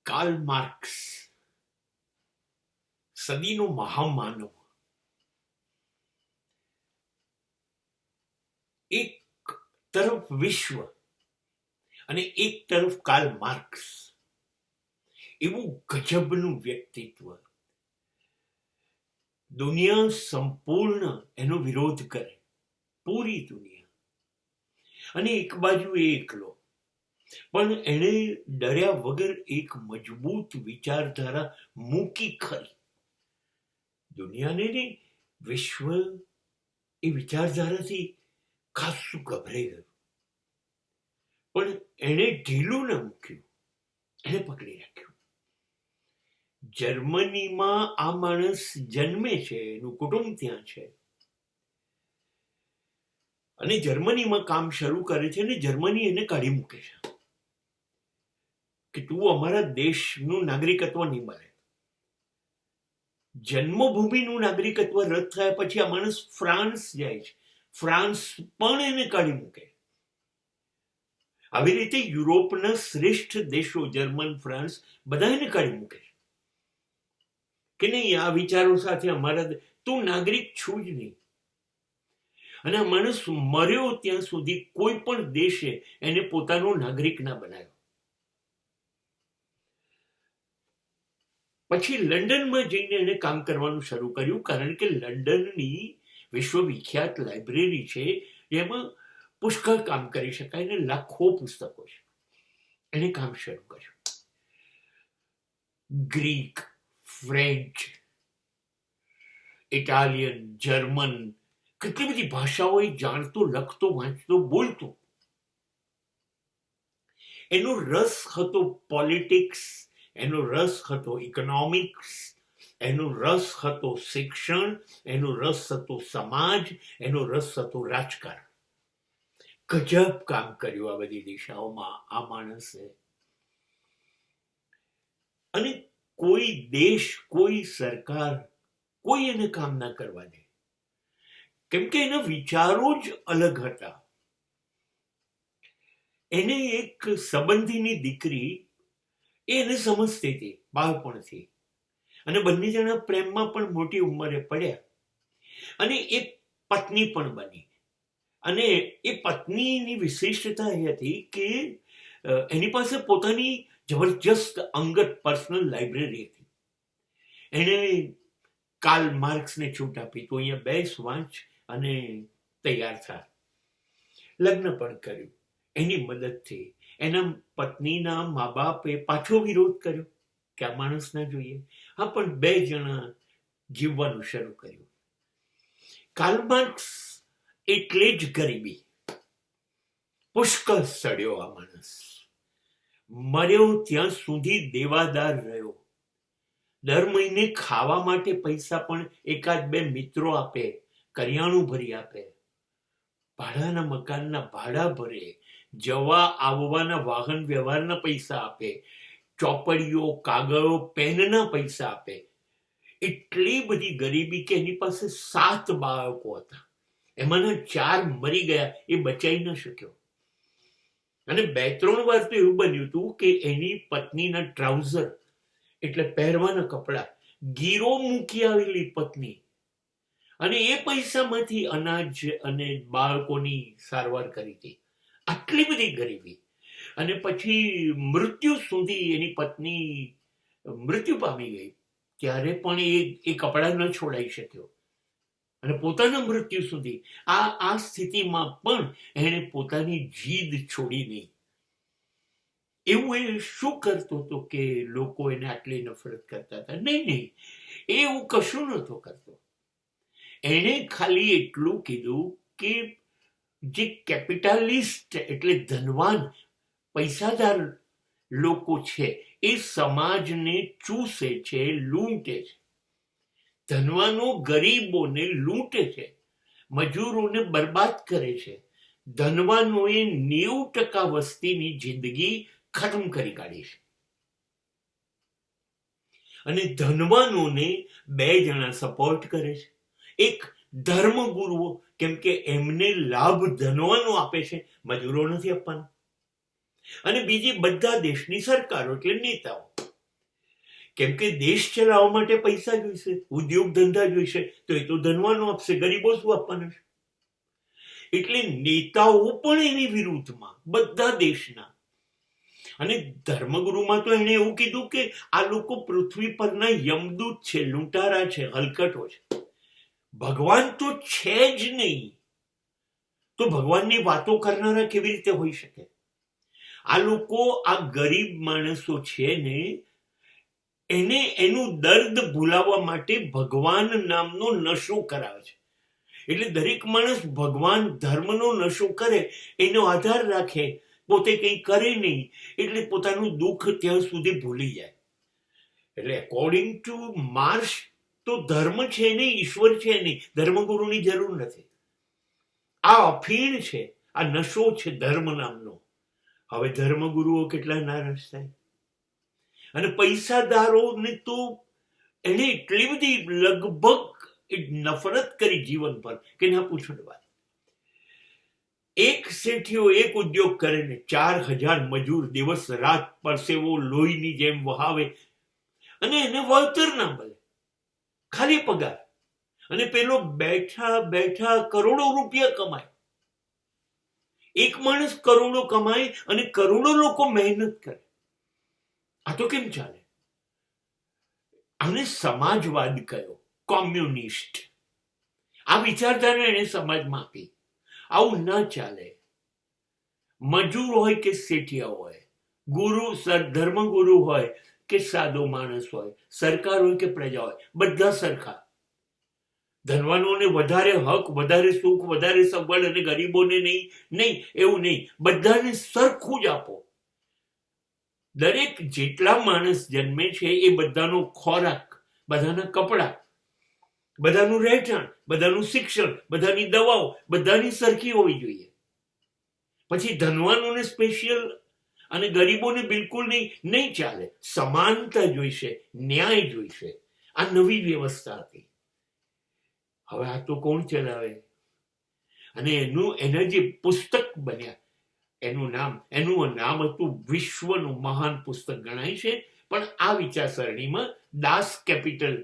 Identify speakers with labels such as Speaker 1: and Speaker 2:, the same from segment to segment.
Speaker 1: Karl marks, સદીનો મહામાનવ, એક તરફ વિશ્વ અને એક તરફ કાર્લ માર્ક્સ, એવું ગજબનું વ્યક્તિત્વ. દુનિયા સંપૂર્ણ એનો વિરોધ કરે, પૂરી દુનિયા, અને એક બાજુ એ એકલો. પણ એણે ડર્યા વગર એક મજબૂત વિચારધારા મૂકી ખરી. દુનિયાને નહીં, વિશ્વ એ વિચારધારાથી ખાસું ગભરાઈ ગયું. પણ એણે ઢીલું ન મૂક્યું, એને પકડી રાખ્યું. જર્મનીમાં આ માણસ જન્મે છે, એનું કુટુંબ ત્યાં છે, અને જર્મનીમાં કામ શરૂ કરે છે, અને જર્મની એને કાઢી મૂકે છે કે તું અમારા દેશનું નાગરિકત્વ નહીં મળે. જન્મભૂમિનું નાગરિકત્વ રદ થયા પછી આ માણસ ફ્રાન્સ જાય છે, ફ્રાન્સ પણ એને કાઢી મૂકે. આવી રીતે યુરોપના શ્રેષ્ઠ દેશો, જર્મન, ફ્રાન્સ, બધા એને કાઢી મૂકે છે કે નહીં, આ વિચારો સાથે અમારા તું નાગરિક છું જ નહીં. અને આ માણસ મર્યો ત્યાં સુધી કોઈ પણ દેશે એને પોતાનો નાગરિક ના બનાવ્યો. પછી લંડનમાં જઈને એને કામ કરવાનું શરૂ કર્યું, કારણ કે લંડનની વિશ્વવિખ્યાત લાઇબ્રેરી છે, જેમાં પુષ્કળ કામ કરી શકાય ને લાખો પુસ્તકો છે. એને કામ શરૂ કર્યું. ગ્રીક, ફ્રેન્ચ, ઇટાલિયન, જર્મન, કેટલી બધી ભાષાઓ એ જાણતો, લખતો, વાંચતો, બોલતો. એનો રસ હતો પોલિટિક્સ, એનો રસ હતો ઇકોનોમિક્સ, એનો રસ હતો શિક્ષણ, એનો રસ હતો સમાજ, એનો રસ હતો રાજકારણ. ગજબ કામ કર્યું આ બધી દિશાઓમાં આ માણસે. અને કોઈ દેશ, કોઈ સરકાર, કોઈ એને કામ ના કરવા દે, કેમ કે એના વિચારો જ અલગ હતા. એને એક સંબંધીની દીકરી એને સમજતી હતી બાળપણથી, અને બંને જણા પ્રેમમાં પણ મોટી ઉંમરે પડ્યા, અને એ પત્ની પણ બની. અને એ પત્નીની વિશેષતા એ હતી કે એની પાસે પોતાની જબરજસ્ત અંગત પર્સનલ લાઇબ્રેરી હતી. એણે કાર્લ માર્ક્સને છૂટ આપી, તો અહીંયા બેસ, વાંચ અને તૈયાર થા. લગ્ન પણ કર્યું એની મદદથી. એના પત્નીના મા બાપે પાછો વિરોધ કર્યો કે આ માણસ ના જોઈએ. હા, પણ બે જણા જીવવાનું શરૂ કર્યું. કાર્લ માર્ક્સ એટલે જ ગરીબી. પુષ્કળ સડ્યો આ માણસ. મર્યો ત્યાં સુધી દેવાદાર રહ્યો. દર મહિને ખાવા માટે પૈસા પણ એકાદ બે મિત્રો આપે, કરિયાણું ભરી આપે, ભાડાના મકાનના ભાડા ભરે, જવા આવવાના વાહન વ્યવહારના પૈસા આપે, ચોપડીઓ, કાગળો, પેનના પૈસા આપે. એટલી બધી ગરીબી કે એની પાસે 7 બાળકો હતા, એમાંના 4 મરી ગયા, એ બચાઈ ન શક્યો. અને 2-3 વાર તો એવું બન્યું હતું કે એની પત્નીના ટ્રાઉઝર, એટલે પહેરવાના કપડા, ગીરો મૂકી આવેલી પત્ની, અને એ પૈસામાંથી અનાજ અને બાળકોની સારવાર કરી હતી. આટલી બધી ગરીબી. અને પછી મૃત્યુ સુધી એની પત્ની મૃત્યુ પામી ગઈ, ત્યારે પણ એ કપડા ન છોડાઈ શક્યો, અને પોતાના મૃત્યુ સુધી. આ સ્થિતિમાં પણ એણે પોતાની જીદ છોડી નહીં. એવું એ શું કરતો હતો કે લોકો એને આટલી નફરત કરતા હતા? નહીં, એ એવું કશું નહોતો કરતો. એણે ખાલી એટલું કીધું કે જે કેપિટાલિસ્ટ એટલે ધનવાન પૈસાદાર લોકો છે એ સમાજને ચૂસે છે, લૂંટે છે. ધનવાનો ગરીબોને લૂંટે છે, મજૂરોને બરબાદ કરે છે. ધનવાનોએ 90% વસ્તીની જિંદગી ખતમ કરી કાઢી છે. અને ધનવાનોને 2 જણા સપોર્ટ કરે છે. એક ધર્મગુરુઓ, કેમ કે એમને લાભ ધનવાનો આપે છે, મજૂરો નથી આપવાના. અને બીજી બધા દેશની સરકારો એટલે નેતાઓ. કેમ કે દેશ ચલાવવા માટે પૈસા જોઈશે, ઉદ્યોગ ધંધા જોઈશે, તો એ તો ધનવાનો આપશે, ગરીબો શું આપવાના છે? એટલે નેતાઓ પણ એની વિરુદ્ધમાં, બધા દેશના. અને ધર્મગુરુમાં તો એને એવું કીધું કે આ લોકો પૃથ્વી પરના યમદૂત છે, લૂંટારા છે, હલકટો છે. ભગવાન તો છે જ નહીં, તો ભગવાનની વાતો કરનારા કેવી રીતે હોઈ શકે? આ લોકો, આ ગરીબ માણસો છે ને, એને એનું દર્દ ભૂલાવવા માટે ભગવાન નામનો નશો કરાવે છે. એટલે દરેક માણસ ભગવાન ધર્મનો નશો કરે, એનો આધાર રાખે, પોતે કંઈ કરે નહીં, એટલે પોતાનું દુઃખ ત્યાં સુધી ભૂલી જાય. એટલે અકોર્ડિંગ ટુ માર્શ તો ધર્મ છે નહીં, ઈશ્વર છે નહીં, ધર્મગુરુની જરૂર નથી. આ અફીણ છે, આ નશો છે ધર્મ નામનો. હવે ધર્મગુરુઓ કેટલા નારાજ થાય. અને પૈસાદારોને તો એને એટલી બધી લગભગ નફરત કરી જીવન પર કે ના પૂછો વાત. એક શેઠિયો એક ઉદ્યોગ કરે ને 4000 મજૂર દિવસ રાત પરસેવો લોહીની જેમ વહાવે, અને એને વળતર ના મળે, ખાલી પગાર. અને પેલો બેઠા બેઠા કરોડો રૂપિયા કમાય. એક માણસ કરોડો કમાય અને કરોડો લોકો મહેનત કરે. આ તો કેમ ચાલે? આને સમાજવાદ કયો, કોમ્યુનિસ્ટ. આ વિચારધારા એને સમાજમાં આપી. આવું ના ચાલે. મજૂર હોય કે શેઠિયા હોય, ગુરુ ધર્મગુરુ હોય કે સાદો માણસ હોય, સરકાર હોય કે પ્રજા હોય, બધા સરખા. ધનવાનોને વધારે હક, વધારે સુખ, વધારે સગવડ અને ગરીબોને નહીં, એવું નહીં. બધાને સરખું જ આપો. દરેક જેટલા માણસ જન્મે છે એ બધાનો ખોરાક, બધાના કપડા, બધાનું રહેઠાણ, બધાનું શિક્ષણ, બધાની દવાઓ, બધાની સરખી હોવી જોઈએ. પછી ધનવાનોને સ્પેશિયલ અને ગરીબોને બિલકુલ નહીં ચાલે. સમાનતા જોઈશે, ન્યાય જોઈશે. આ નવી વ્યવસ્થા હતી. હવે આ તો કોણ ચલાવે? અને એના જે પુસ્તક બન્યા, એનું નામ હતું વિશ્વનું મહાન પુસ્તક ગણાય છે. પણ આ વિચારસરણીમાં દાસ કેપિટલ,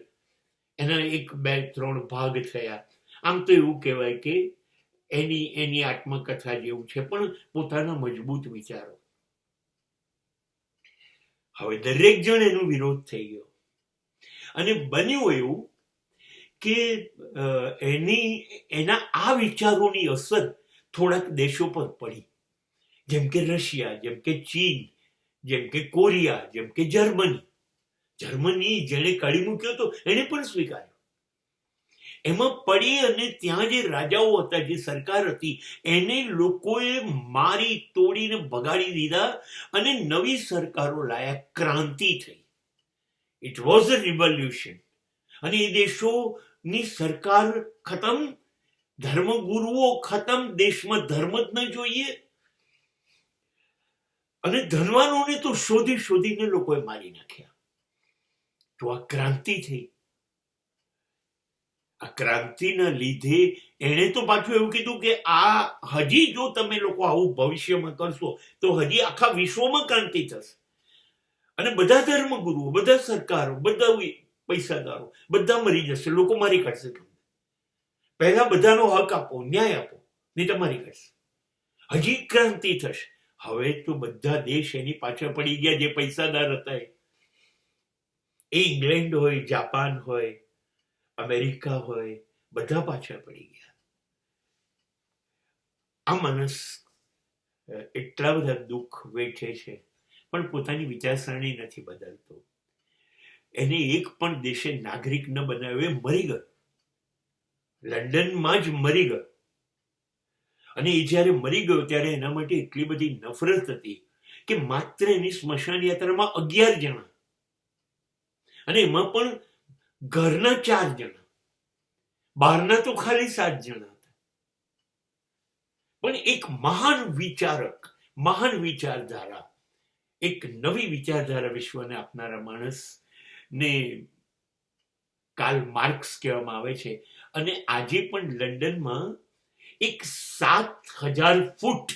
Speaker 1: એના 1, 2, 3 ભાગ થયા. આમ તો એવું કહેવાય કે એની આત્મકથા જેવું છે, પણ પોતાના મજબૂત વિચારો. હવે દરેક જણ એનો વિરોધ થઈ ગયો, અને બન્યું એવું કે એના આ વિચારોની અસર થોડાક દેશો પર પડી, જેમ કે રશિયા, જેમ કે ચીન, જેમ કે કોરિયા, જેમ કે જર્મની જેને કાઢી મૂક્યો હતો એને પણ સ્વીકાર્યો. એમાં પડી અને ત્યાં જે રાજાઓ હતા, જે સરકાર હતી, એને લોકોએ મારી તોડીને ભગાડી દીધા અને નવી સરકારો લાયા. ક્રાંતિ થઈ. It was a revolution. અને એ દેશોની સરકાર ખતમ, ધર્મગુરુઓ ખતમ, દેશમાં ધર્મ જ ન જોઈએ. અને ધનવાનોને તો શોધીને લોકોએ મારી નાખ્યા. તો આ ક્રાંતિ થઈ. આ ક્રાંતિના લીધે એણે તો પાછું એવું કીધું કે આ હજી જો તમે લોકો આવું ભવિષ્યમાં કરશો તો હજી આખા વિશ્વમાં ક્રાંતિ થશે. અને બધા ધર્મગુરુઓ, બધા સરકારો, બધા પૈસાદારો બધા મરી જશે, લોકો મારી કાઢશે. પહેલા બધાનો હક આપો, ન્યાય આપો, નહીં તો મારી કાઢશે. હજી ક્રાંતિ થશે. હવે તો બધા દેશ એની પાછળ પડી ગયા, જે પૈસાદાર હતા. એ ઇંગ્લેન્ડ હોય, જાપાન હોય, અમેરિકા હોય, બધા પાછળ પડી ગયા. આ માણસ એટલા બધા દુઃખ વેઠે છે, પણ પોતાની વિચારસરણી નથી બદલતો. એને એક પણ દેશે નાગરિક ન બનાવ્યો, મરી ગયો. લંડનમાં જ મરી ગયો. અને એ જ્યારે મરી ગયો ત્યારે એના માટે એટલી બધી નફરત હતી કે માત્ર એની સ્મશાન યાત્રામાં 11 જણા, અને એમાં પણ ઘરના 4 જણા, બહારના તો ખાલી 7 જણા હતા. પણ એક મહાન વિચારક, મહાન વિચારધારા, એક નવી વિચારધારા વિશ્વને આપનારા માણસને કાર્લ માર્ક્સ કહેવામાં આવે છે. અને આજે પણ લંડનમાં એક 7000 ફૂટ